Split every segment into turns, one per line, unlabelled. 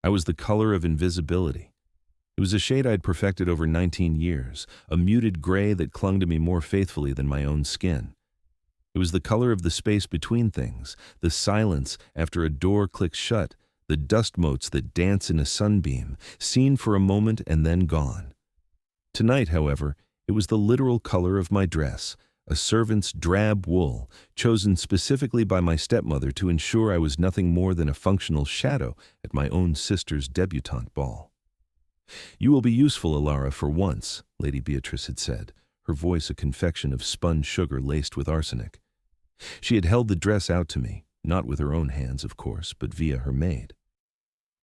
I was the color of invisibility. It was a shade I'd perfected over 19 years, a muted gray that clung to me more faithfully than my own skin. It was the color of the space between things, the silence after a door clicks shut, the dust motes that dance in a sunbeam, seen for a moment and then gone. Tonight, however, it was the literal color of my dress, a servant's drab wool, chosen specifically by my stepmother to ensure I was nothing more than a functional shadow at my own sister's debutante ball. "You will be useful, Elara, for once," Lady Beatrice had said, her voice a confection of spun sugar laced with arsenic. She had held the dress out to me, not with her own hands, of course, but via her maid.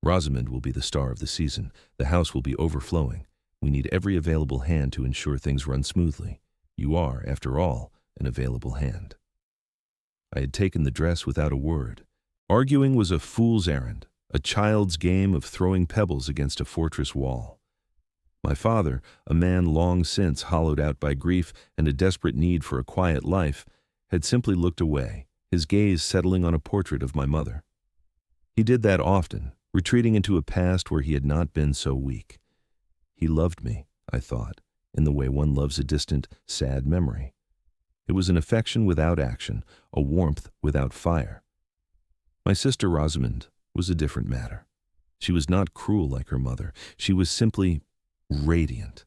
"Rosamund will be the star of the season. The house will be overflowing. We need every available hand to ensure things run smoothly. You are, after all, an available hand." I had taken the dress without a word. Arguing was a fool's errand, a child's game of throwing pebbles against a fortress wall. My father, a man long since hollowed out by grief and a desperate need for a quiet life, had simply looked away, his gaze settling on a portrait of my mother. He did that often, retreating into a past where he had not been so weak. He loved me, I thought, in the way one loves a distant, sad memory. It was an affection without action, a warmth without fire. My sister Rosamund was a different matter. She was not cruel like her mother. She was simply radiant.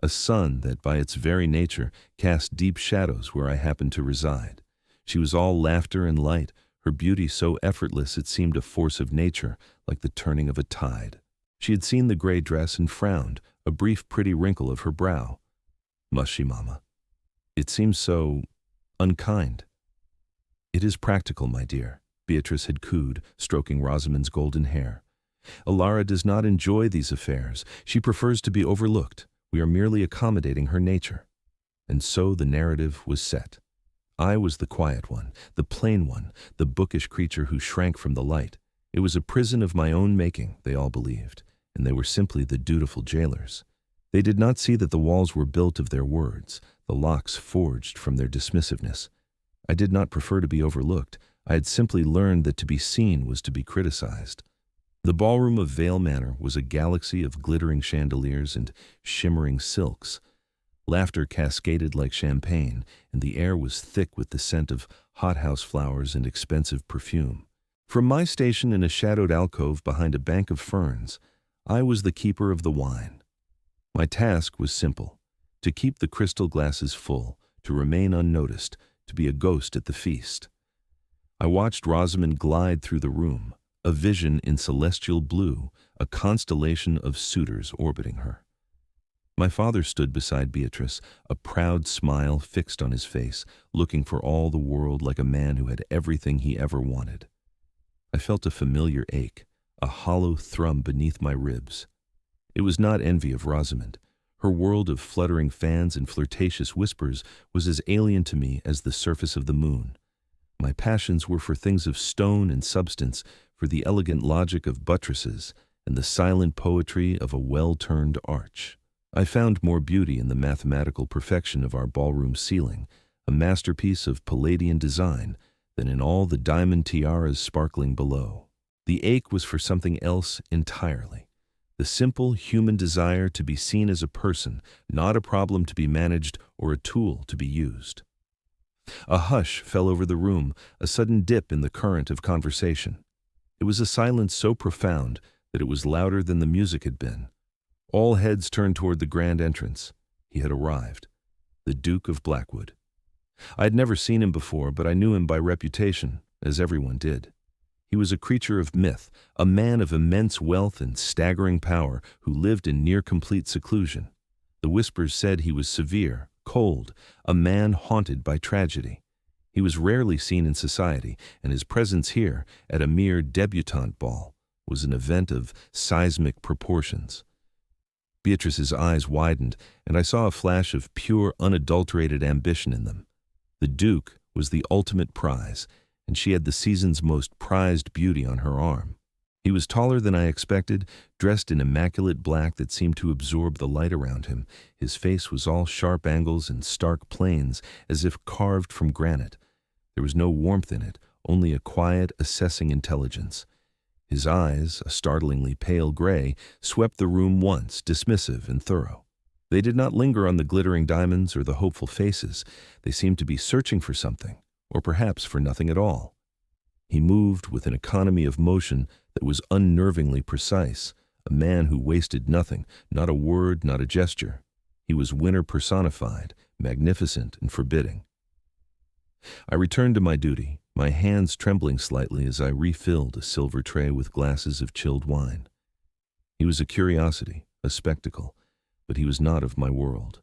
A sun that, by its very nature, cast deep shadows where I happened to reside. She was all laughter and light, her beauty so effortless it seemed a force of nature, like the turning of a tide. She had seen the gray dress and frowned, a brief pretty wrinkle of her brow. "Must she, Mama? It seems so unkind." "It is practical, my dear," Beatrice had cooed, stroking Rosamund's golden hair. "Elara does not enjoy these affairs. She prefers to be overlooked. We are merely accommodating her nature." And so the narrative was set. I was the quiet one, the plain one, the bookish creature who shrank from the light. It was a prison of my own making, they all believed, and they were simply the dutiful jailers. They did not see that the walls were built of their words, the locks forged from their dismissiveness. I did not prefer to be overlooked. I had simply learned that to be seen was to be criticized. The ballroom of Vale Manor was a galaxy of glittering chandeliers and shimmering silks. Laughter cascaded like champagne, and the air was thick with the scent of hothouse flowers and expensive perfume. From my station in a shadowed alcove behind a bank of ferns, I was the keeper of the wine. My task was simple: to keep the crystal glasses full, to remain unnoticed, to be a ghost at the feast. I watched Rosamund glide through the room, a vision in celestial blue, a constellation of suitors orbiting her. My father stood beside Beatrice, a proud smile fixed on his face, looking for all the world like a man who had everything he ever wanted. I felt a familiar ache, a hollow thrum beneath my ribs. It was not envy of Rosamund. Her world of fluttering fans and flirtatious whispers was as alien to me as the surface of the moon. My passions were for things of stone and substance, for the elegant logic of buttresses and the silent poetry of a well-turned arch. I found more beauty in the mathematical perfection of our ballroom ceiling, a masterpiece of Palladian design, than in all the diamond tiaras sparkling below. The ache was for something else entirely. The simple human desire to be seen as a person, not a problem to be managed or a tool to be used. A hush fell over the room, a sudden dip in the current of conversation. It was a silence so profound that it was louder than the music had been. All heads turned toward the grand entrance. He had arrived. The Duke of Blackwood. I had never seen him before, but I knew him by reputation, as everyone did. He was a creature of myth, a man of immense wealth and staggering power who lived in near-complete seclusion. The whispers said he was severe, cold, a man haunted by tragedy. He was rarely seen in society, and his presence here, at a mere debutante ball, was an event of seismic proportions. Beatrice's eyes widened, and I saw a flash of pure, unadulterated ambition in them. The Duke was the ultimate prize, and she had the season's most prized beauty on her arm. He was taller than I expected, dressed in immaculate black that seemed to absorb the light around him. His face was all sharp angles and stark planes, as if carved from granite. There was no warmth in it, only a quiet, assessing intelligence. His eyes, a startlingly pale gray, swept the room once, dismissive and thorough. They did not linger on the glittering diamonds or the hopeful faces. They seemed to be searching for something, or perhaps for nothing at all. He moved with an economy of motion that was unnervingly precise, a man who wasted nothing, not a word, not a gesture. He was winter personified, magnificent and forbidding. I returned to my duty, my hands trembling slightly as I refilled a silver tray with glasses of chilled wine. He was a curiosity, a spectacle, but he was not of my world.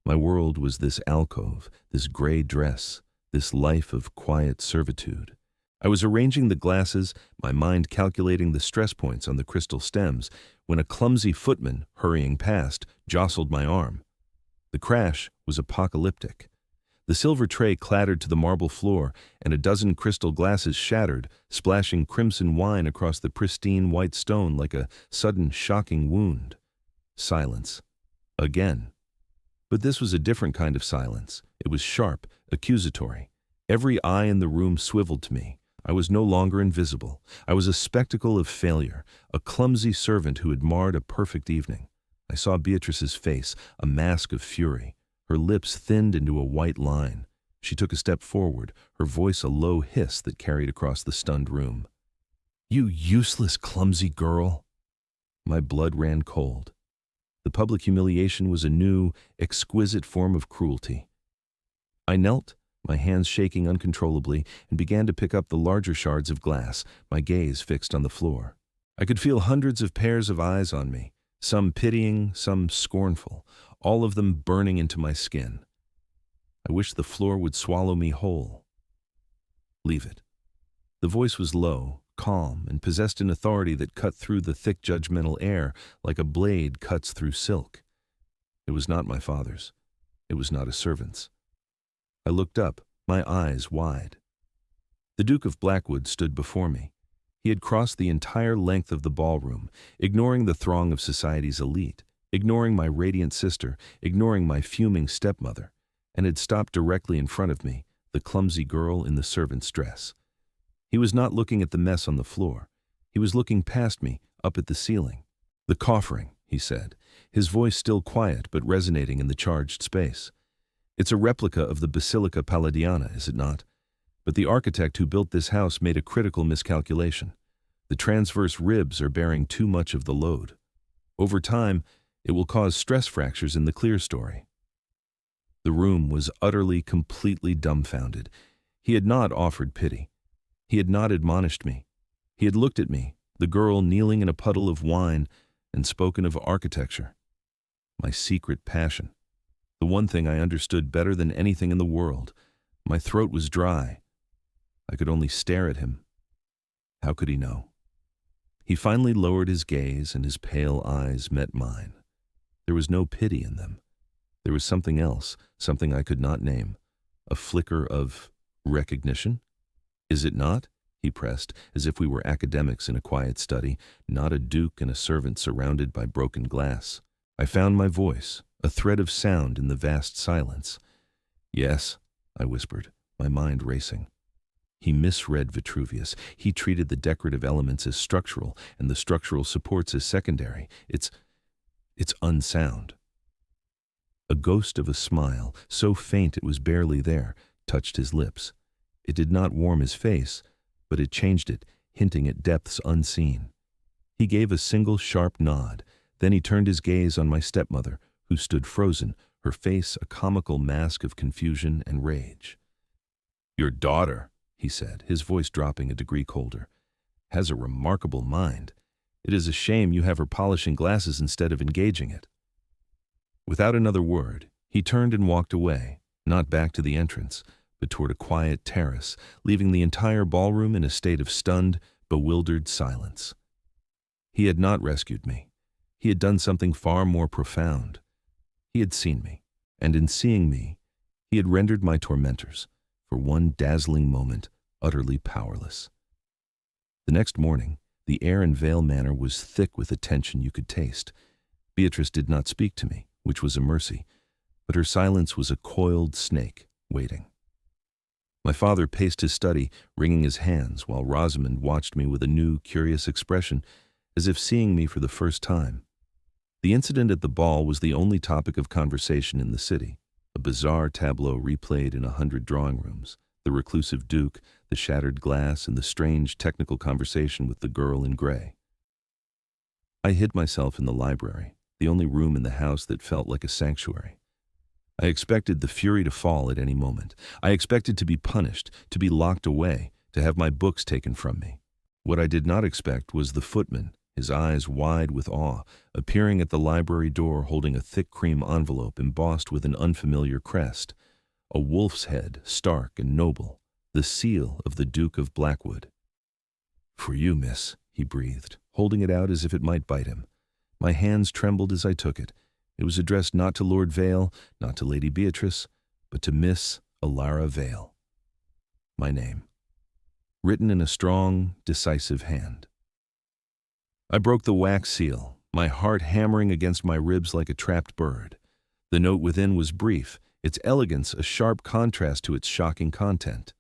My world was this alcove, this gray dress, this life of quiet servitude. I was arranging the glasses, my mind calculating the stress points on the crystal stems, when a clumsy footman, hurrying past, jostled my arm. The crash was apocalyptic. The silver tray clattered to the marble floor, and a dozen crystal glasses shattered, splashing crimson wine across the pristine white stone like a sudden shocking wound. Silence. Again. But this was a different kind of silence. It was sharp, accusatory. Every eye in the room swiveled to me. I was no longer invisible. I was a spectacle of failure, a clumsy servant who had marred a perfect evening. I saw Beatrice's face, a mask of fury. Her lips thinned into a white line. She took a step forward, her voice a low hiss that carried across the stunned room. "You useless, clumsy girl!" My blood ran cold. The public humiliation was a new, exquisite form of cruelty. I knelt, my hands shaking uncontrollably, and began to pick up the larger shards of glass, my gaze fixed on the floor. I could feel hundreds of pairs of eyes on me, some pitying, some scornful, all of them burning into my skin. I wished the floor would swallow me whole. "Leave it." The voice was low, calm, and possessed an authority that cut through the thick judgmental air like a blade cuts through silk. It was not my father's. It was not a servant's. I looked up, my eyes wide. The Duke of Blackwood stood before me. He had crossed the entire length of the ballroom, ignoring the throng of society's elite, ignoring my radiant sister, ignoring my fuming stepmother, and had stopped directly in front of me, the clumsy girl in the servant's dress. He was not looking at the mess on the floor. He was looking past me, up at the ceiling. "The coffering," he said, his voice still quiet but resonating in the charged space. "It's a replica of the Basilica Palladiana, is it not? But the architect who built this house made a critical miscalculation. The transverse ribs are bearing too much of the load. Over time, it will cause stress fractures in the clerestory." The room was utterly, completely dumbfounded. He had not offered pity. He had not admonished me. He had looked at me, the girl kneeling in a puddle of wine, and spoken of architecture. My secret passion. The one thing I understood better than anything in the world. My throat was dry. I could only stare at him. How could he know? He finally lowered his gaze, and his pale eyes met mine. There was no pity in them. There was something else, something I could not name. A flicker of recognition? "Is it not?" he pressed, as if we were academics in a quiet study, not a duke and a servant surrounded by broken glass. I found my voice, a thread of sound in the vast silence. "Yes," I whispered, my mind racing. He misread Vitruvius. He treated the decorative elements as structural and the structural supports as secondary. It's unsound. A ghost of a smile, so faint it was barely there, touched his lips. It did not warm his face, but it changed it, hinting at depths unseen. He gave a single sharp nod. Then he turned his gaze on my stepmother, who stood frozen, her face a comical mask of confusion and rage. "Your daughter," he said, his voice dropping a degree colder, "has a remarkable mind. It is a shame you have her polishing glasses instead of engaging it." Without another word, he turned and walked away, not back to the entrance, but toward a quiet terrace, leaving the entire ballroom in a state of stunned, bewildered silence. He had not rescued me. He had done something far more profound. He had seen me, and in seeing me, he had rendered my tormentors, for one dazzling moment, utterly powerless. The next morning, the air in Vale Manor was thick with a tension you could taste. Beatrice did not speak to me, which was a mercy, but her silence was a coiled snake, waiting. My father paced his study, wringing his hands, while Rosamund watched me with a new, curious expression, as if seeing me for the first time. The incident at the ball was the only topic of conversation in the city, a bizarre tableau replayed in 100 drawing rooms, the reclusive duke, the shattered glass, and the strange technical conversation with the girl in gray. I hid myself in the library, the only room in the house that felt like a sanctuary. I expected the fury to fall at any moment. I expected to be punished, to be locked away, to have my books taken from me. What I did not expect was the footman, his eyes wide with awe, appearing at the library door holding a thick cream envelope embossed with an unfamiliar crest, a wolf's head, stark and noble, the seal of the Duke of Blackwood. "For you, miss," he breathed, holding it out as if it might bite him. My hands trembled as I took it. It was addressed not to Lord Vale, not to Lady Beatrice, but to Miss Elara Vale. My name, written in a strong, decisive hand. I broke the wax seal, my heart hammering against my ribs like a trapped bird. The note within was brief, its elegance a sharp contrast to its shocking content.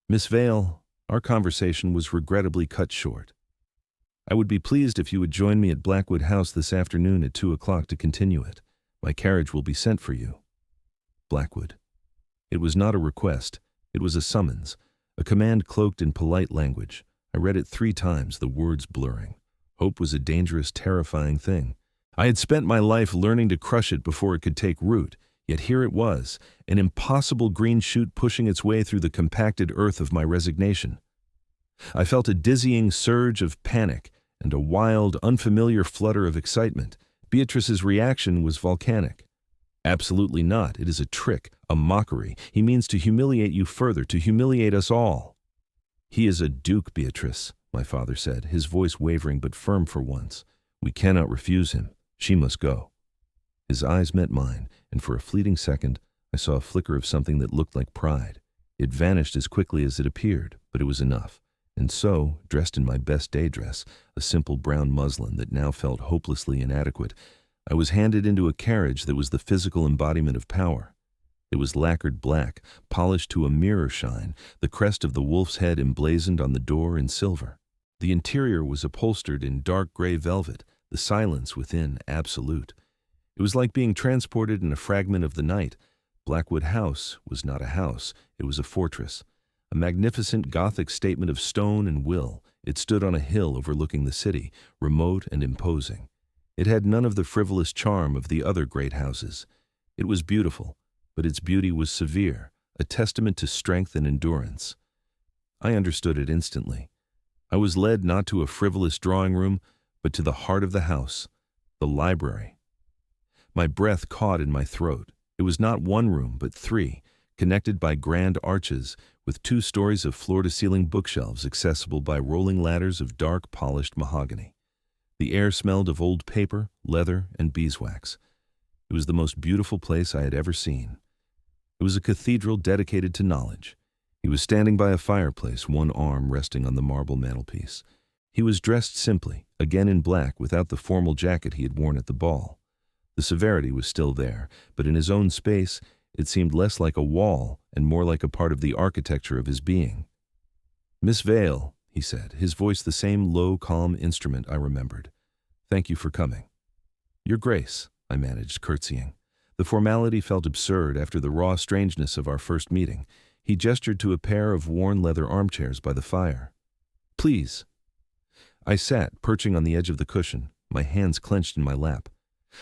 "Miss Vale, our conversation was regrettably cut short. I would be pleased if you would join me at Blackwood House this afternoon at 2 o'clock to continue it. My carriage will be sent for you." Blackwood. It was not a request. It was a summons, a command cloaked in polite language. I read it 3 times, the words blurring. Hope was a dangerous, terrifying thing. I had spent my life learning to crush it before it could take root, yet here it was, an impossible green shoot pushing its way through the compacted earth of my resignation. I felt a dizzying surge of panic and a wild, unfamiliar flutter of excitement. Beatrice's reaction was volcanic. "Absolutely not. It is a trick, a mockery. He means to humiliate you further, to humiliate us all." "He is a duke, Beatrice," my father said, his voice wavering but firm for once. "We cannot refuse him. She must go." His eyes met mine, and for a fleeting second, I saw a flicker of something that looked like pride. It vanished as quickly as it appeared, but it was enough. And so, dressed in my best day dress, a simple brown muslin that now felt hopelessly inadequate, I was handed into a carriage that was the physical embodiment of power. It was lacquered black, polished to a mirror shine, the crest of the wolf's head emblazoned on the door in silver. The interior was upholstered in dark gray velvet, the silence within absolute. It was like being transported in a fragment of the night. Blackwood House was not a house, it was a fortress. A magnificent Gothic statement of stone and will, it stood on a hill overlooking the city, remote and imposing. It had none of the frivolous charm of the other great houses. It was beautiful, but its beauty was severe, a testament to strength and endurance. I understood it instantly. I was led not to a frivolous drawing room, but to the heart of the house, the library. My breath caught in my throat. It was not one room, but 3, connected by grand arches, with 2 stories of floor-to-ceiling bookshelves accessible by rolling ladders of dark, polished mahogany. The air smelled of old paper, leather, and beeswax. It was the most beautiful place I had ever seen. It was a cathedral dedicated to knowledge. He was standing by a fireplace, one arm resting on the marble mantelpiece. He was dressed simply, again in black, without the formal jacket he had worn at the ball. The severity was still there, but in his own space, it seemed less like a wall and more like a part of the architecture of his being. "Miss Vale," he said, his voice the same low, calm instrument I remembered. "Thank you for coming." "Your Grace," I managed, curtsying. The formality felt absurd after the raw strangeness of our first meeting. He gestured to a pair of worn leather armchairs by the fire. "Please." I sat, perching on the edge of the cushion, my hands clenched in my lap.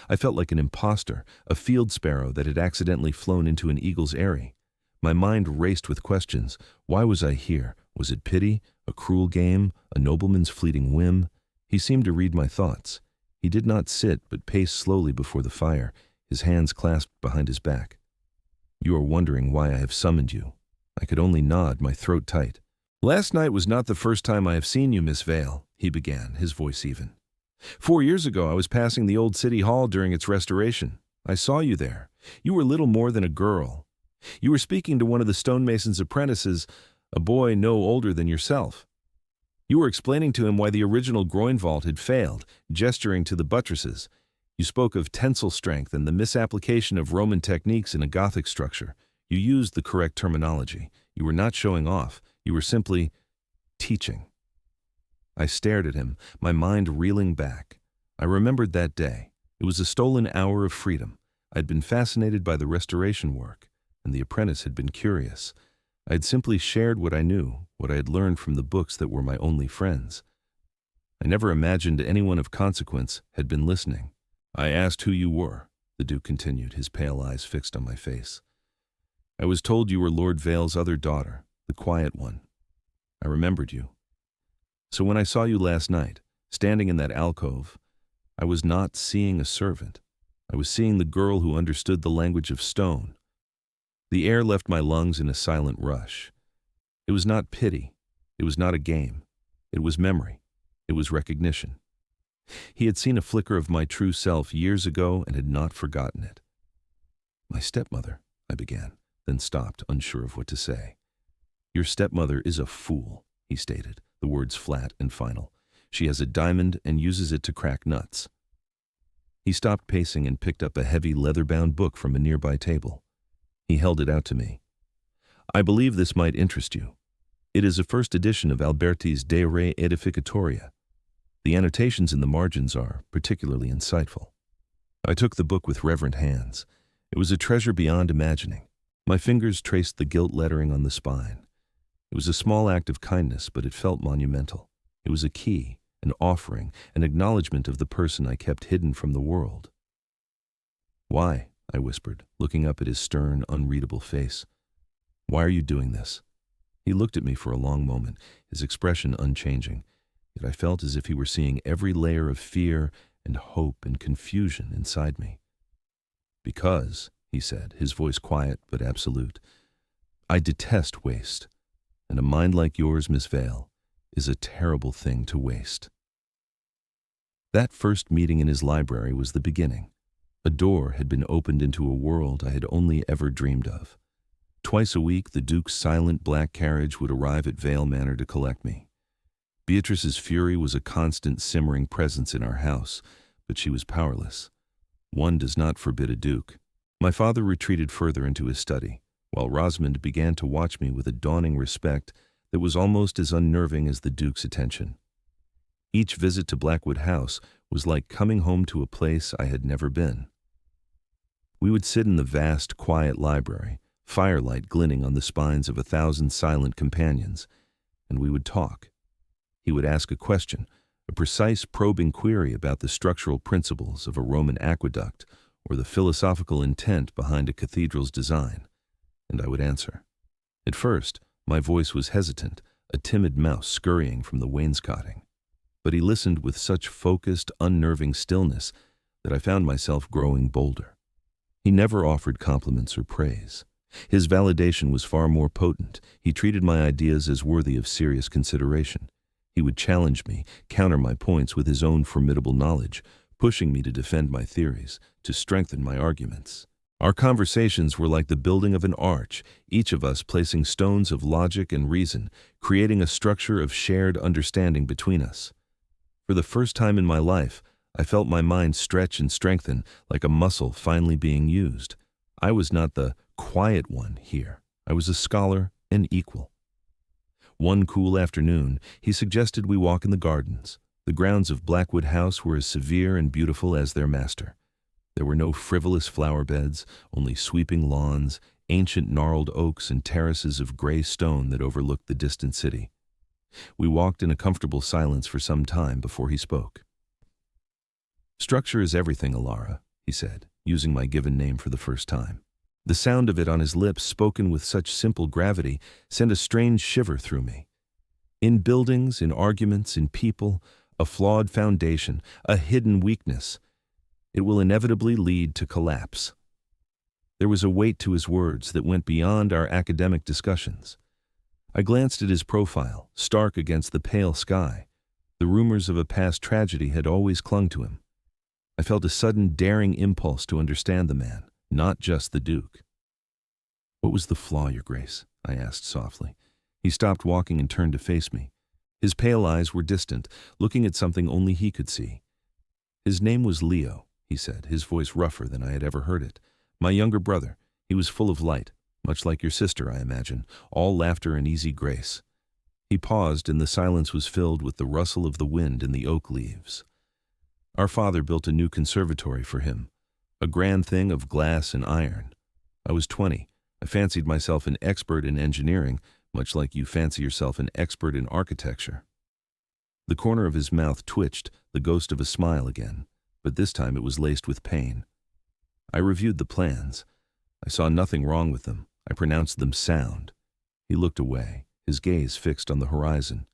I felt like an imposter, a field sparrow that had accidentally flown into an eagle's eyrie. My mind raced with questions. Why was I here? Was it pity, a cruel game, a nobleman's fleeting whim? He seemed to read my thoughts. He did not sit, but paced slowly before the fire, his hands clasped behind his back. "You are wondering why I have summoned you." I could only nod, my throat tight. "Last night was not the first time I have seen you, Miss Vale," he began, his voice even. 4 years ago I was passing the old city hall during its restoration. I saw you there. You were little more than a girl. You were speaking to one of the stonemason's apprentices, a boy no older than yourself. You were explaining to him why the original groin vault had failed, gesturing to the buttresses. You spoke of tensile strength and the misapplication of Roman techniques in a Gothic structure. You used the correct terminology. You were not showing off. You were simply teaching. I stared at him, my mind reeling back. I remembered that day. It was a stolen hour of freedom. I had been fascinated by the restoration work, and the apprentice had been curious. I had simply shared what I knew, what I had learned from the books that were my only friends. I never imagined anyone of consequence had been listening. I asked who you were, the Duke continued, his pale eyes fixed on my face. I was told you were Lord Vale's other daughter, the quiet one. I remembered you. So when I saw you last night, standing in that alcove, I was not seeing a servant. I was seeing the girl who understood the language of stone. The air left my lungs in a silent rush. It was not pity. It was not a game. It was memory. It was recognition. He had seen a flicker of my true self years ago and had not forgotten it. My stepmother, I began, then stopped, unsure of what to say. Your stepmother is a fool, he stated, the words flat and final. She has a diamond and uses it to crack nuts. He stopped pacing and picked up a heavy leather-bound book from a nearby table. He held it out to me. I believe this might interest you. It is a first edition of Alberti's De Re Edificatoria. The annotations in the margins are particularly insightful. I took the book with reverent hands. It was a treasure beyond imagining. My fingers traced the gilt lettering on the spine. It was a small act of kindness, but it felt monumental. It was a key, an offering, an acknowledgement of the person I kept hidden from the world. Why? I whispered, looking up at his stern, unreadable face. Why are you doing this? He looked at me for a long moment, his expression unchanging, yet I felt as if he were seeing every layer of fear and hope and confusion inside me. Because, he said, his voice quiet but absolute, I detest waste, and a mind like yours, Miss Vale, is a terrible thing to waste. That first meeting in his library was the beginning. A door had been opened into a world I had only ever dreamed of. Twice a week, the Duke's silent black carriage would arrive at Vale Manor to collect me. Beatrice's fury was a constant simmering presence in our house, but she was powerless. One does not forbid a duke. My father retreated further into his study, while Rosamund began to watch me with a dawning respect that was almost as unnerving as the Duke's attention. Each visit to Blackwood House was like coming home to a place I had never been. We would sit in the vast, quiet library, firelight glinting on the spines of 1,000 silent companions, and we would talk. He would ask a question, a precise probing query about the structural principles of a Roman aqueduct or the philosophical intent behind a cathedral's design, and I would answer. At first, my voice was hesitant, a timid mouse scurrying from the wainscoting. But he listened with such focused, unnerving stillness that I found myself growing bolder. He never offered compliments or praise. His validation was far more potent. He treated my ideas as worthy of serious consideration. He would challenge me, counter my points with his own formidable knowledge, pushing me to defend my theories, to strengthen my arguments. Our conversations were like the building of an arch, each of us placing stones of logic and reason, creating a structure of shared understanding between us. For the first time in my life, I felt my mind stretch and strengthen like a muscle finally being used. I was not the quiet one here. I was a scholar and equal. One cool afternoon, he suggested we walk in the gardens. The grounds of Blackwood House were as severe and beautiful as their master. There were no frivolous flower beds, only sweeping lawns, ancient gnarled oaks and terraces of gray stone that overlooked the distant city. We walked in a comfortable silence for some time before he spoke. Structure is everything, Elara, he said, using my given name for the first time. The sound of it on his lips, spoken with such simple gravity, sent a strange shiver through me. In buildings, in arguments, in people, a flawed foundation, a hidden weakness, it will inevitably lead to collapse. There was a weight to his words that went beyond our academic discussions. I glanced at his profile, stark against the pale sky. The rumors of a past tragedy had always clung to him. I felt a sudden daring impulse to understand the man, not just the Duke. What was the flaw, Your Grace? I asked softly. He stopped walking and turned to face me. His pale eyes were distant, looking at something only he could see. His name was Leo, he said, his voice rougher than I had ever heard it. My younger brother. He was full of light, Much like your sister, I imagine, all laughter and easy grace." He paused, and the silence was filled with the rustle of the wind in the oak leaves. "Our father built a new conservatory for him, a grand thing of glass and iron. I was 20. I fancied myself an expert in engineering, much like you fancy yourself an expert in architecture." The corner of his mouth twitched, the ghost of a smile again, but this time it was laced with pain. I reviewed the plans. I saw nothing wrong with them. I pronounced them sound. He looked away, his gaze fixed on the horizon.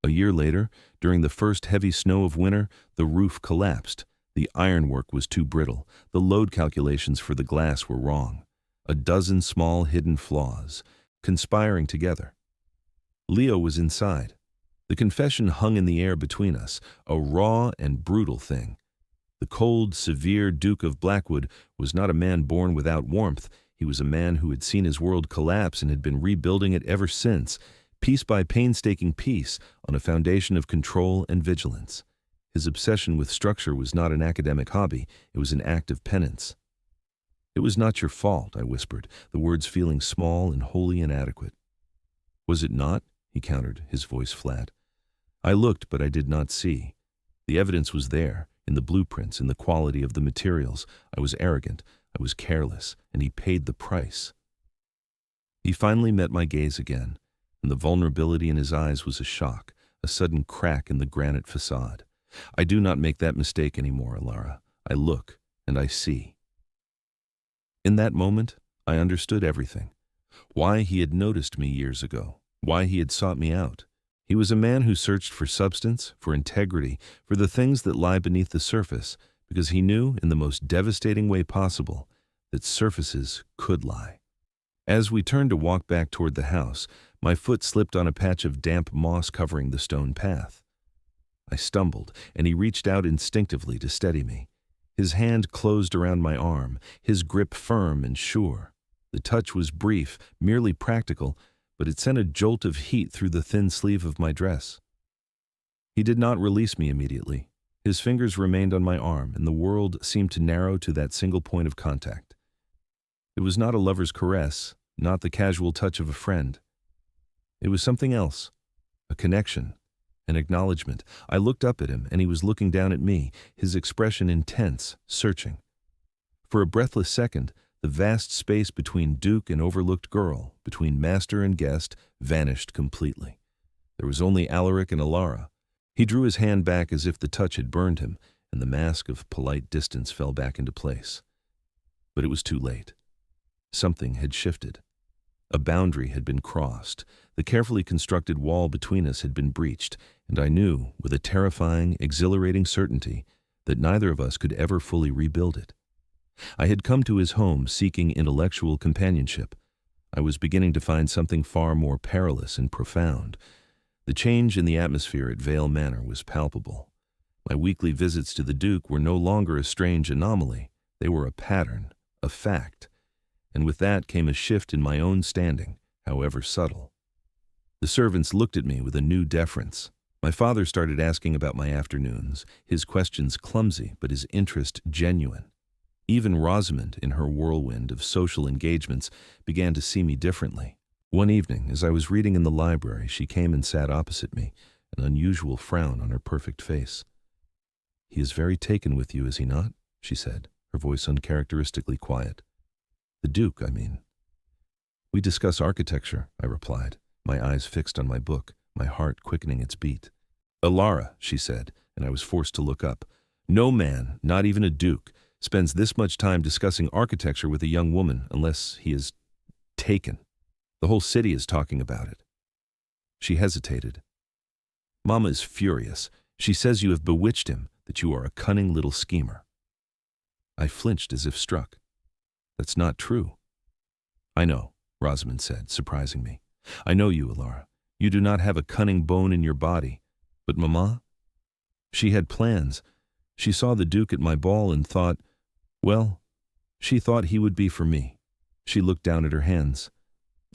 A year later, during the first heavy snow of winter, the roof collapsed. The ironwork was too brittle. The load calculations for the glass were wrong. A dozen small hidden flaws, conspiring together. Leo was inside. The confession hung in the air between us, a raw and brutal thing. The cold, severe Duke of Blackwood was not a man born without warmth. He was a man who had seen his world collapse and had been rebuilding it ever since, piece by painstaking piece, on a foundation of control and vigilance. His obsession with structure was not an academic hobby, it was an act of penance. "It was not your fault," I whispered, the words feeling small and wholly inadequate. "Was it not?" he countered, his voice flat. I looked, but I did not see. The evidence was there, in the blueprints, in the quality of the materials. I was arrogant, I was careless, and he paid the price. He finally met my gaze again, and the vulnerability in his eyes was a shock, a sudden crack in the granite facade. "I do not make that mistake anymore, Elara. I look, and I see." In that moment, I understood everything. Why he had noticed me years ago, why he had sought me out. He was a man who searched for substance, for integrity, for the things that lie beneath the surface, because he knew, in the most devastating way possible, that surfaces could lie. As we turned to walk back toward the house, my foot slipped on a patch of damp moss covering the stone path. I stumbled, and he reached out instinctively to steady me. His hand closed around my arm, his grip firm and sure. The touch was brief, merely practical, but it sent a jolt of heat through the thin sleeve of my dress. He did not release me immediately. His fingers remained on my arm, and the world seemed to narrow to that single point of contact. It was not a lover's caress, not the casual touch of a friend. It was something else, a connection, an acknowledgement. I looked up at him, and he was looking down at me, his expression intense, searching. For a breathless second, the vast space between Duke and overlooked girl, between master and guest, vanished completely. There was only Alaric and Elara. He drew his hand back as if the touch had burned him, and the mask of polite distance fell back into place. But it was too late. Something had shifted. A boundary had been crossed. The carefully constructed wall between us had been breached, and I knew, with a terrifying, exhilarating certainty, that neither of us could ever fully rebuild it. I had come to his home seeking intellectual companionship. I was beginning to find something far more perilous and profound. The change in the atmosphere at Vale Manor was palpable. My weekly visits to the Duke were no longer a strange anomaly. They were a pattern, a fact. And with that came a shift in my own standing, however subtle. The servants looked at me with a new deference. My father started asking about my afternoons, his questions clumsy, but his interest genuine. Even Rosamund, in her whirlwind of social engagements, began to see me differently. One evening, as I was reading in the library, she came and sat opposite me, an unusual frown on her perfect face. "He is very taken with you, is he not?" she said, her voice uncharacteristically quiet. "The Duke, I mean." "We discuss architecture," I replied, my eyes fixed on my book, my heart quickening its beat. "Elara," she said, and I was forced to look up. "No man, not even a duke, spends this much time discussing architecture with a young woman unless he is taken. The whole city is talking about it." She hesitated. "Mama is furious. She says you have bewitched him, that you are a cunning little schemer." I flinched as if struck. "That's not true." "I know," Rosamund said, surprising me. "I know you, Elara. You do not have a cunning bone in your body. But Mama? She had plans. She saw the Duke at my ball and thought, well, she thought he would be for me." She looked down at her hands.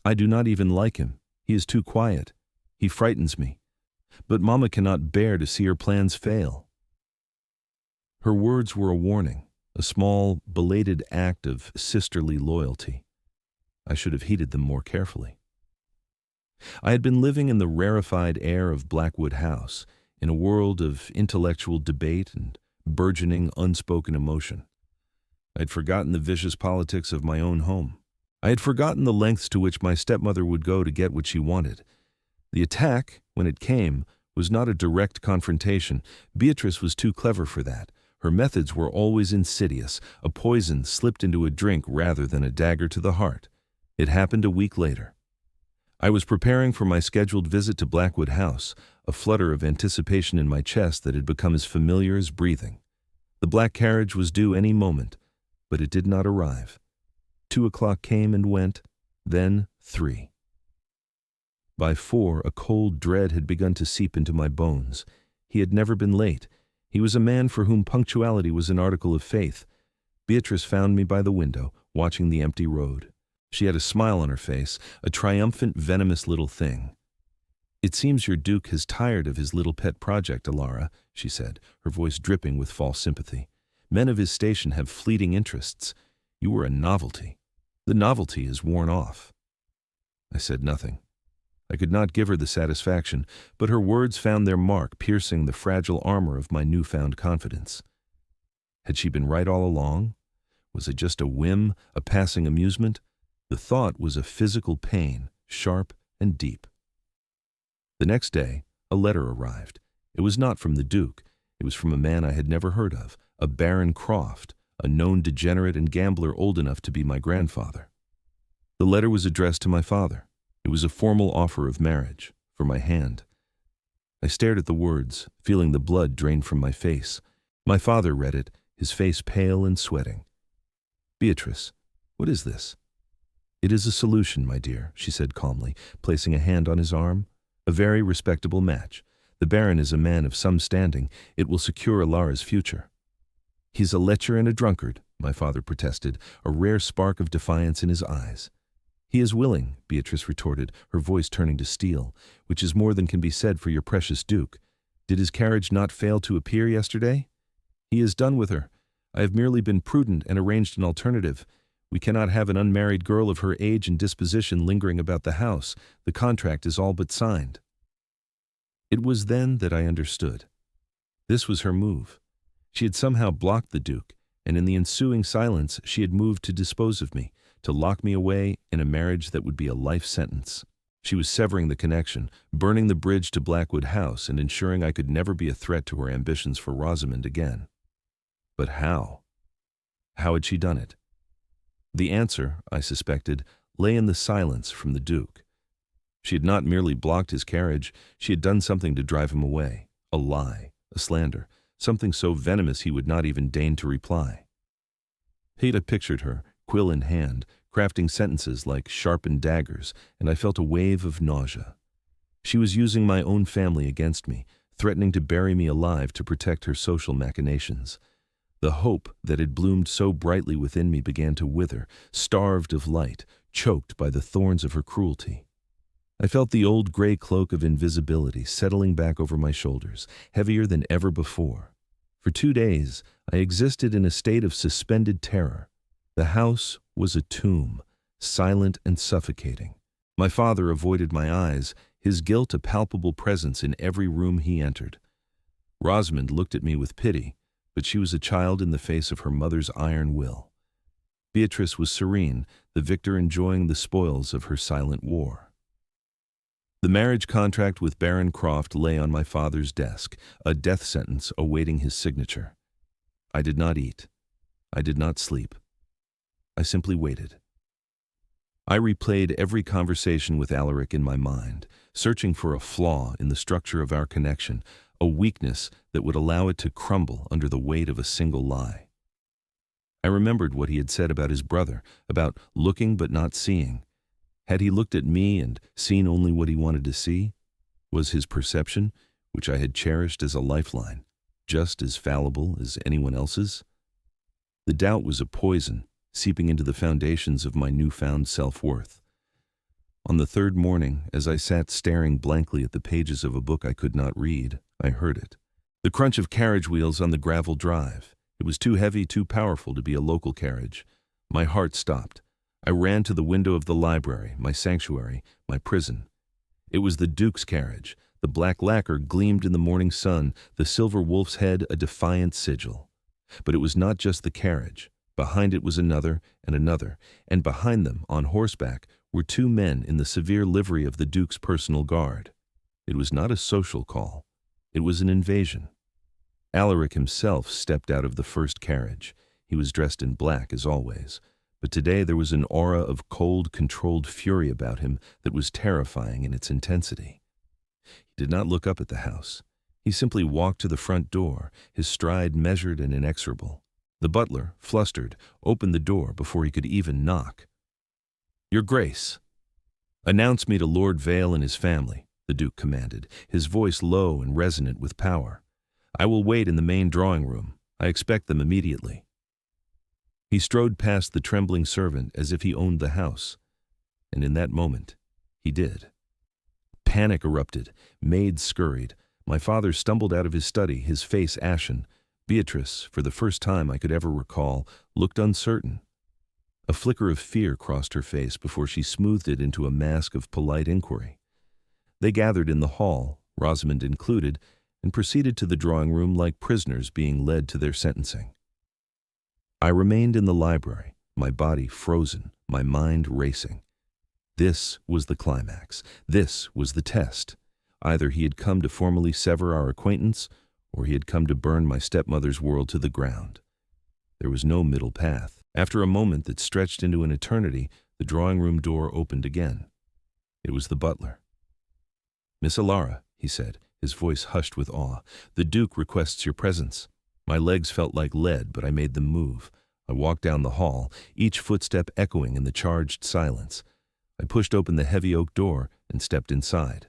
"I do not even like him. He is too quiet. He frightens me. But Mama cannot bear to see her plans fail." Her words were a warning, a small, belated act of sisterly loyalty. I should have heeded them more carefully. I had been living in the rarefied air of Blackwood House, in a world of intellectual debate and burgeoning unspoken emotion. I had forgotten the vicious politics of my own home. I had forgotten the lengths to which my stepmother would go to get what she wanted. The attack, when it came, was not a direct confrontation. Beatrice was too clever for that. Her methods were always insidious, a poison slipped into a drink rather than a dagger to the heart. It happened a week later. I was preparing for my scheduled visit to Blackwood House, a flutter of anticipation in my chest that had become as familiar as breathing. The black carriage was due any moment, but it did not arrive. 2 o'clock came and went, then 3. By 4, a cold dread had begun to seep into my bones. He had never been late. He was a man for whom punctuality was an article of faith. Beatrice found me by the window, watching the empty road. She had a smile on her face, a triumphant, venomous little thing. "It seems your Duke has tired of his little pet project, Elara," she said, her voice dripping with false sympathy. "Men of his station have fleeting interests. You were a novelty. The novelty is worn off." I said nothing. I could not give her the satisfaction, but her words found their mark, piercing the fragile armor of my newfound confidence. Had she been right all along? Was it just a whim, a passing amusement? The thought was a physical pain, sharp and deep. The next day, a letter arrived. It was not from the Duke. It was from a man I had never heard of, a Baron Croft, a known degenerate and gambler old enough to be my grandfather. The letter was addressed to my father. It was a formal offer of marriage, for my hand. I stared at the words, feeling the blood drain from my face. My father read it, his face pale and sweating. "Beatrice, what is this?" "It is a solution, my dear," she said calmly, placing a hand on his arm. "A very respectable match. The Baron is a man of some standing. It will secure Elara's future." "He's a lecher and a drunkard," my father protested, a rare spark of defiance in his eyes. "He is willing," Beatrice retorted, her voice turning to steel, "which is more than can be said for your precious Duke. Did his carriage not fail to appear yesterday? He is done with her. I have merely been prudent and arranged an alternative. We cannot have an unmarried girl of her age and disposition lingering about the house. The contract is all but signed." It was then that I understood. This was her move. She had somehow blocked the Duke, and in the ensuing silence she had moved to dispose of me, to lock me away in a marriage that would be a life sentence. She was severing the connection, burning the bridge to Blackwood House, and ensuring I could never be a threat to her ambitions for Rosamund again. But how? How had she done it? The answer, I suspected, lay in the silence from the Duke. She had not merely blocked his carriage, she had done something to drive him away, a lie, a slander, something so venomous he would not even deign to reply. Ada pictured her, quill in hand, crafting sentences like sharpened daggers, and I felt a wave of nausea. She was using my own family against me, threatening to bury me alive to protect her social machinations. The hope that had bloomed so brightly within me began to wither, starved of light, choked by the thorns of her cruelty. I felt the old gray cloak of invisibility settling back over my shoulders, heavier than ever before. For 2 days, I existed in a state of suspended terror. The house was a tomb, silent and suffocating. My father avoided my eyes, his guilt a palpable presence in every room he entered. Rosamund looked at me with pity, but she was a child in the face of her mother's iron will. Beatrice was serene, the victor enjoying the spoils of her silent war. The marriage contract with Baron Croft lay on my father's desk, a death sentence awaiting his signature. I did not eat. I did not sleep. I simply waited. I replayed every conversation with Alaric in my mind, searching for a flaw in the structure of our connection, a weakness that would allow it to crumble under the weight of a single lie. I remembered what he had said about his brother, about looking but not seeing. Had he looked at me and seen only what he wanted to see? Was his perception, which I had cherished as a lifeline, just as fallible as anyone else's? The doubt was a poison, seeping into the foundations of my newfound self-worth. On the 3rd morning, as I sat staring blankly at the pages of a book I could not read, I heard it. The crunch of carriage wheels on the gravel drive. It was too heavy, too powerful to be a local carriage. My heart stopped. I ran to the window of the library, my sanctuary, my prison. It was the Duke's carriage. The black lacquer gleamed in the morning sun, the silver wolf's head a defiant sigil. But it was not just the carriage. Behind it was another, and behind them, on horseback, were two men in the severe livery of the Duke's personal guard. It was not a social call. It was an invasion. Alaric himself stepped out of the first carriage. He was dressed in black, as always, but today there was an aura of cold, controlled fury about him that was terrifying in its intensity. He did not look up at the house. He simply walked to the front door, his stride measured and inexorable. The butler, flustered, opened the door before he could even knock. "Your Grace." "Announce me to Lord Vale and his family," the Duke commanded, his voice low and resonant with power. "I will wait in the main drawing room. I expect them immediately." He strode past the trembling servant as if he owned the house, and in that moment, he did. Panic erupted. Maids scurried. My father stumbled out of his study, his face ashen. Beatrice, for the first time I could ever recall, looked uncertain. A flicker of fear crossed her face before she smoothed it into a mask of polite inquiry. They gathered in the hall, Rosamund included, and proceeded to the drawing room like prisoners being led to their sentencing. I remained in the library, my body frozen, my mind racing. This was the climax. This was the test. Either he had come to formally sever our acquaintance, or he had come to burn my stepmother's world to the ground. There was no middle path. After a moment that stretched into an eternity, the drawing room door opened again. It was the butler. "Miss Elara," he said, his voice hushed with awe, "the Duke requests your presence." My legs felt like lead, but I made them move. I walked down the hall, each footstep echoing in the charged silence. I pushed open the heavy oak door and stepped inside.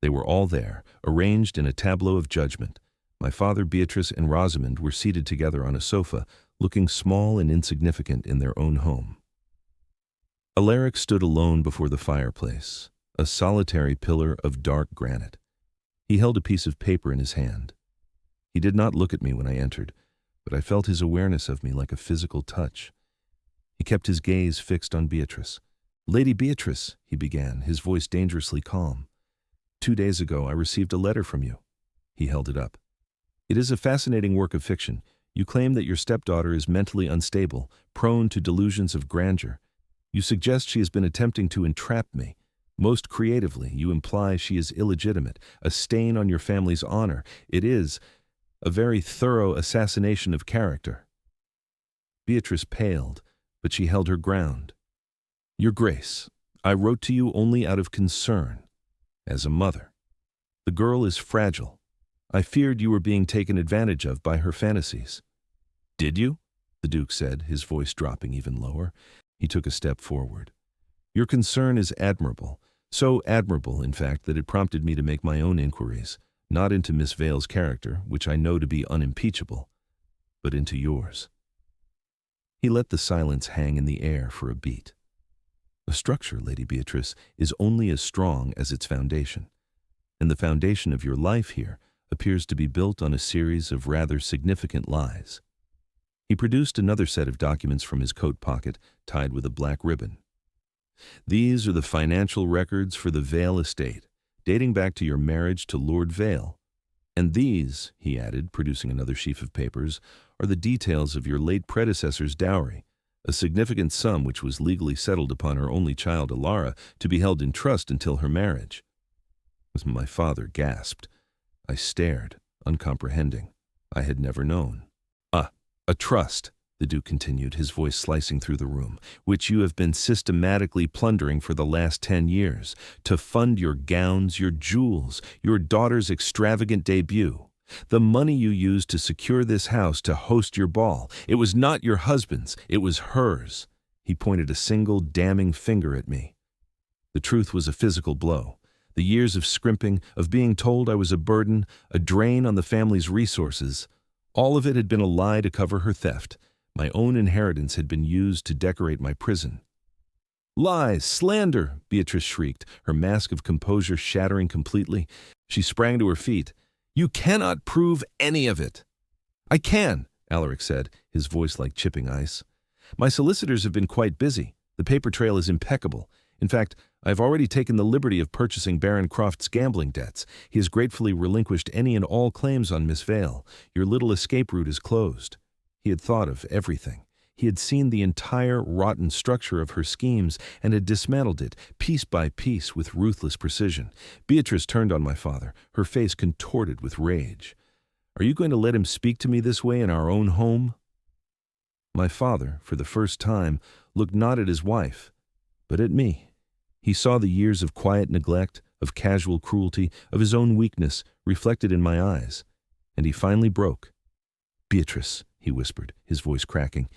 They were all there, arranged in a tableau of judgment. My father, Beatrice, and Rosamund were seated together on a sofa, looking small and insignificant in their own home. Alaric stood alone before the fireplace, a solitary pillar of dark granite. He held a piece of paper in his hand. He did not look at me when I entered, but I felt his awareness of me like a physical touch. He kept his gaze fixed on Beatrice. "Lady Beatrice," he began, his voice dangerously calm. "2 days ago I received a letter from you." He held it up. "It is a fascinating work of fiction. You claim that your stepdaughter is mentally unstable, prone to delusions of grandeur. You suggest she has been attempting to entrap me. Most creatively, you imply she is illegitimate, a stain on your family's honor. It is a very thorough assassination of character." Beatrice paled, but she held her ground. "Your Grace, I wrote to you only out of concern, as a mother. The girl is fragile. I feared you were being taken advantage of by her fantasies." "Did you?" the Duke said, his voice dropping even lower. He took a step forward. "Your concern is admirable, so admirable, in fact, that it prompted me to make my own inquiries. Not into Miss Vale's character, which I know to be unimpeachable, but into yours." He let the silence hang in the air for a beat. "A structure, Lady Beatrice, is only as strong as its foundation, and the foundation of your life here appears to be built on a series of rather significant lies." He produced another set of documents from his coat pocket, tied with a black ribbon. "These are the financial records for the Vale estate, dating back to your marriage to Lord Vale. And these," he added, producing another sheaf of papers, "are the details of your late predecessor's dowry, a significant sum which was legally settled upon her only child, Elara, to be held in trust until her marriage." My father gasped. I stared, uncomprehending. I had never known. A trust," the Duke continued, his voice slicing through the room, "which you have been systematically plundering for the last 10 years, to fund your gowns, your jewels, your daughter's extravagant debut. The money you used to secure this house to host your ball, it was not your husband's, it was hers." He pointed a single damning finger at me. The truth was a physical blow. The years of scrimping, of being told I was a burden, a drain on the family's resources, all of it had been a lie to cover her theft. My own inheritance had been used to decorate my prison. "Lies! Slander!" Beatrice shrieked, her mask of composure shattering completely. She sprang to her feet. "You cannot prove any of it." "I can," Alaric said, his voice like chipping ice. "My solicitors have been quite busy. The paper trail is impeccable. In fact, I have already taken the liberty of purchasing Baron Croft's gambling debts. He has gratefully relinquished any and all claims on Miss Vale. Your little escape route is closed. He had thought of everything. He had seen the entire rotten structure of her schemes and had dismantled it, piece by piece, with ruthless precision. Beatrice turned on my father, her face contorted with rage. "Are you going to let him speak to me this way in our own home?" My father, for the first time, looked not at his wife, but at me. He saw the years of quiet neglect, of casual cruelty, of his own weakness reflected in my eyes, and he finally broke. "Beatrice," he whispered, his voice cracking,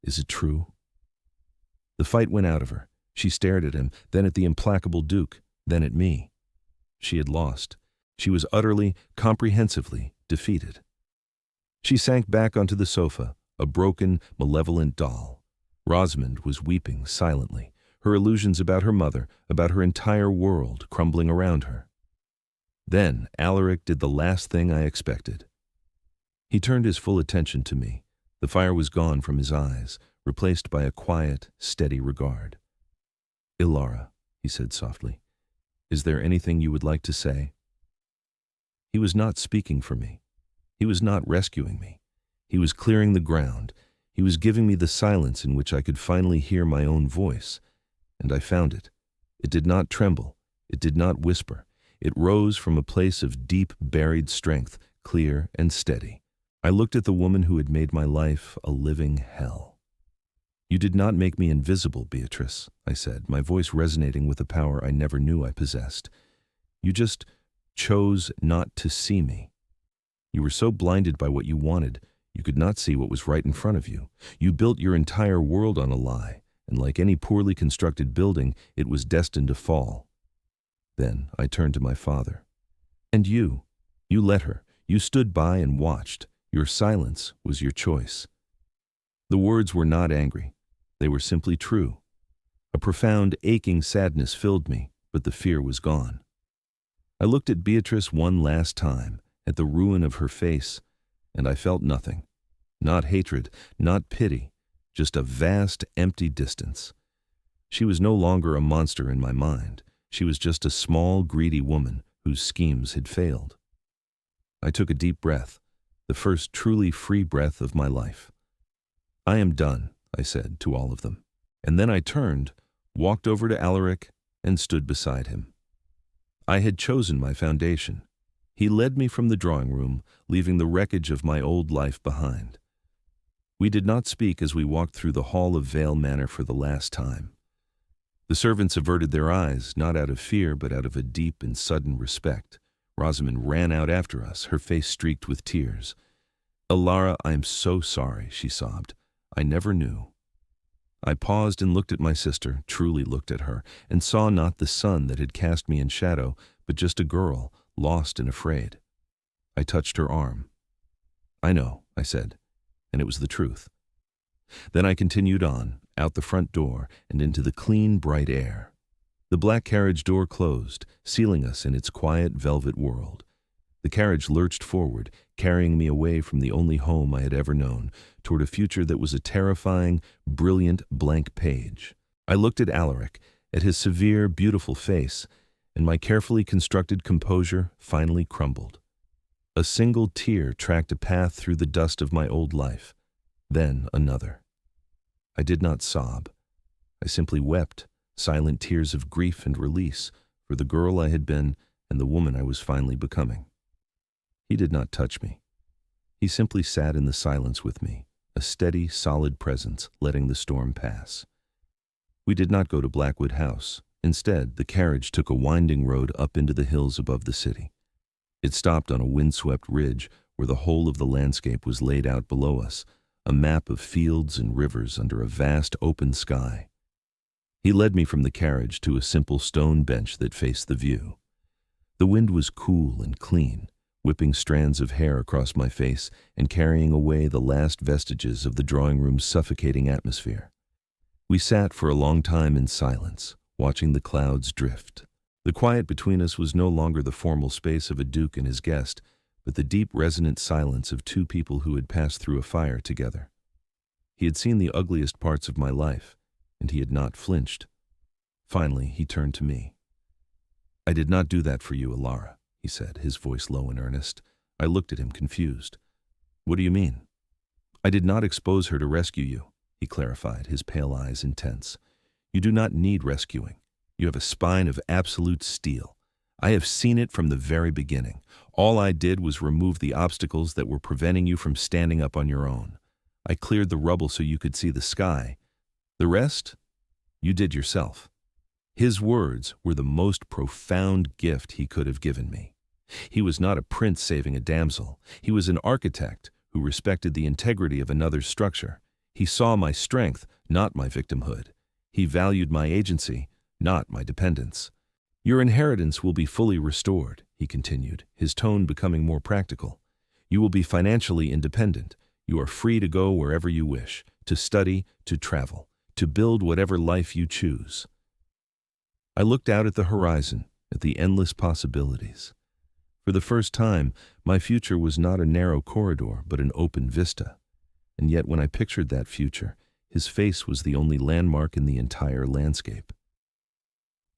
"is it true?" The fight went out of her. She stared at him, then at the implacable Duke, then at me. She had lost. She was utterly, comprehensively defeated. She sank back onto the sofa, a broken, malevolent doll. Rosamund was weeping silently, her illusions about her mother, about her entire world, crumbling around her. Then Alaric did the last thing I expected. He turned his full attention to me. The fire was gone from his eyes, replaced by a quiet, steady regard. "Elara," he said softly, "is there anything you would like to say?" He was not speaking for me. He was not rescuing me. He was clearing the ground. He was giving me the silence in which I could finally hear my own voice. And I found it. It did not tremble. It did not whisper. It rose from a place of deep, buried strength, clear and steady. I looked at the woman who had made my life a living hell. "You did not make me invisible, Beatrice," I said, my voice resonating with a power I never knew I possessed. "You just chose not to see me. You were so blinded by what you wanted, you could not see what was right in front of you. You built your entire world on a lie, and like any poorly constructed building, it was destined to fall." Then I turned to my father. "And you let her. You stood by and watched. Your silence was your choice." The words were not angry. They were simply true. A profound, aching sadness filled me, but the fear was gone. I looked at Beatrice one last time, at the ruin of her face, and I felt nothing. Not hatred, not pity, just a vast, empty distance. She was no longer a monster in my mind. She was just a small, greedy woman whose schemes had failed. I took a deep breath, the first truly free breath of my life. "I am done," I said to all of them. And then I turned, walked over to Alaric, and stood beside him. I had chosen my foundation. He led me from the drawing room, leaving the wreckage of my old life behind. We did not speak as we walked through the hall of Vale Manor for the last time. The servants averted their eyes, not out of fear, but out of a deep and sudden respect. Rosamund ran out after us, her face streaked with tears. "Elara, I am so sorry," she sobbed. "I never knew." I paused and looked at my sister, truly looked at her, and saw not the sun that had cast me in shadow, but just a girl, lost and afraid. I touched her arm. "I know," I said, and it was the truth. Then I continued on, out the front door, and into the clean, bright air. The black carriage door closed, sealing us in its quiet, velvet world. The carriage lurched forward, carrying me away from the only home I had ever known, toward a future that was a terrifying, brilliant, blank page. I looked at Alaric, at his severe, beautiful face, and my carefully constructed composure finally crumbled. A single tear tracked a path through the dust of my old life, then another. I did not sob. I simply wept, silent tears of grief and release for the girl I had been and the woman I was finally becoming. He did not touch me. He simply sat in the silence with me, a steady, solid presence, letting the storm pass. We did not go to Blackwood House. Instead, the carriage took a winding road up into the hills above the city. It stopped on a windswept ridge where the whole of the landscape was laid out below us, a map of fields and rivers under a vast open sky. He led me from the carriage to a simple stone bench that faced the view. The wind was cool and clean, whipping strands of hair across my face and carrying away the last vestiges of the drawing room's suffocating atmosphere. We sat for a long time in silence, watching the clouds drift. The quiet between us was no longer the formal space of a duke and his guest, but the deep, resonant silence of two people who had passed through a fire together. He had seen the ugliest parts of my life, and he had not flinched. Finally, he turned to me. "I did not do that for you, Elara," he said, his voice low and earnest. I looked at him, confused. "What do you mean?" "I did not expose her to rescue you," he clarified, his pale eyes intense. "You do not need rescuing. You have a spine of absolute steel. I have seen it from the very beginning. All I did was remove the obstacles that were preventing you from standing up on your own. I cleared the rubble so you could see the sky. The rest, you did yourself." His words were the most profound gift he could have given me. He was not a prince saving a damsel. He was an architect who respected the integrity of another's structure. He saw my strength, not my victimhood. He valued my agency, not my dependence. "Your inheritance will be fully restored," he continued, his tone becoming more practical. "You will be financially independent. You are free to go wherever you wish, to study, to travel, to build whatever life you choose." I looked out at the horizon, at the endless possibilities. For the first time, my future was not a narrow corridor, but an open vista. And yet when I pictured that future, his face was the only landmark in the entire landscape.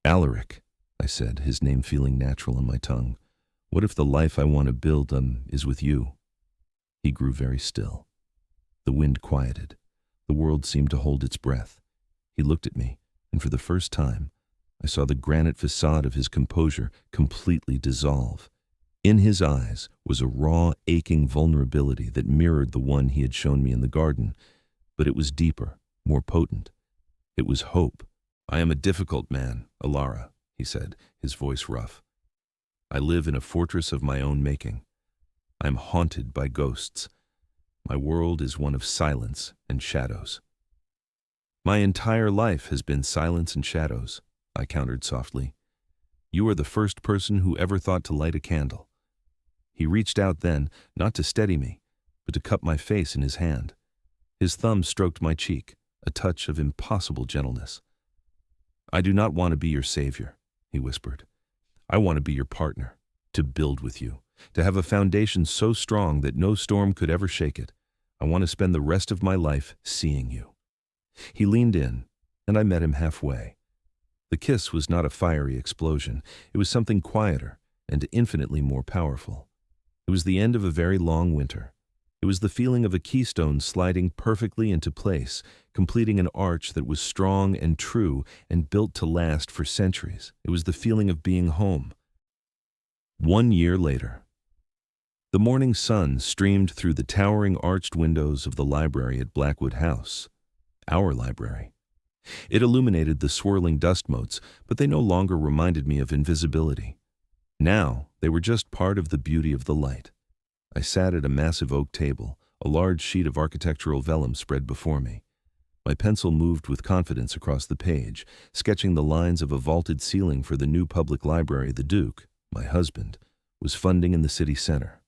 "Alaric," I said, his name feeling natural on my tongue, "what if the life I want to build is with you?" He grew very still. The wind quieted. The world seemed to hold its breath. He looked at me, and for the first time, I saw the granite facade of his composure completely dissolve. In his eyes was a raw, aching vulnerability that mirrored the one he had shown me in the garden, but it was deeper, more potent. It was hope. "I am a difficult man, Elara," he said, his voice rough. "I live in a fortress of my own making. I am haunted by ghosts. My world is one of silence and shadows." "My entire life has been silence and shadows," I countered softly. "You are the first person who ever thought to light a candle." He reached out then, not to steady me, but to cup my face in his hand. His thumb stroked my cheek, a touch of impossible gentleness. "I do not want to be your savior," he whispered. "I want to be your partner, to build with you, to have a foundation so strong that no storm could ever shake it. I want to spend the rest of my life seeing you." He leaned in, and I met him halfway. The kiss was not a fiery explosion. It was something quieter and infinitely more powerful. It was the end of a very long winter. It was the feeling of a keystone sliding perfectly into place, completing an arch that was strong and true and built to last for centuries. It was the feeling of being home. 1 year later. The morning sun streamed through the towering arched windows of the library at Blackwood House, our library. It illuminated the swirling dust motes, but they no longer reminded me of invisibility. Now, they were just part of the beauty of the light. I sat at a massive oak table, a large sheet of architectural vellum spread before me. My pencil moved with confidence across the page, sketching the lines of a vaulted ceiling for the new public library the Duke, my husband, was funding in the city center.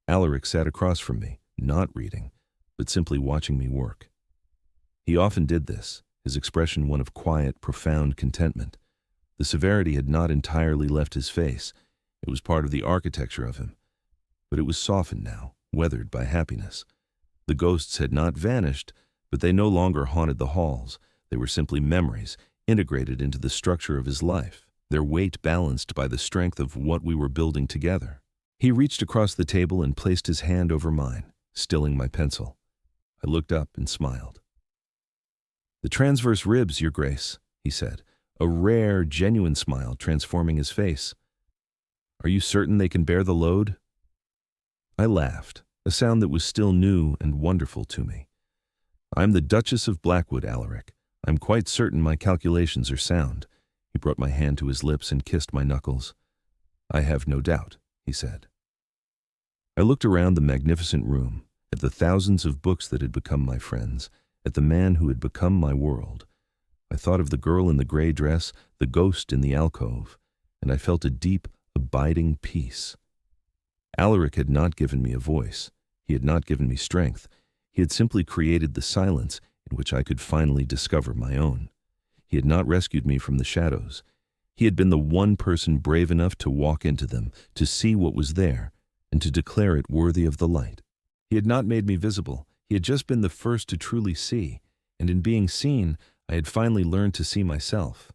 Alaric sat across from me, not reading, but simply watching me work. He often did this, his expression one of quiet, profound contentment. The severity had not entirely left his face. It was part of the architecture of him. But it was softened now, weathered by happiness. The ghosts had not vanished, but they no longer haunted the halls. They were simply memories, integrated into the structure of his life, their weight balanced by the strength of what we were building together. He reached across the table and placed his hand over mine, stilling my pencil. I looked up and smiled. "The transverse ribs, Your Grace," he said, a rare, genuine smile transforming his face. "Are you certain they can bear the load?" I laughed, a sound that was still new and wonderful to me. "I'm the Duchess of Blackwood, Alaric. I'm quite certain my calculations are sound." He brought my hand to his lips and kissed my knuckles. "I have no doubt," he said. I looked around the magnificent room, at the thousands of books that had become my friends, at the man who had become my world. I thought of the girl in the gray dress, the ghost in the alcove, and I felt a deep, abiding peace. Alaric had not given me a voice. He had not given me strength. He had simply created the silence in which I could finally discover my own. He had not rescued me from the shadows. He had been the one person brave enough to walk into them, to see what was there, and to declare it worthy of the light. He had not made me visible. He had just been the first to truly see, and in being seen, I had finally learned to see myself.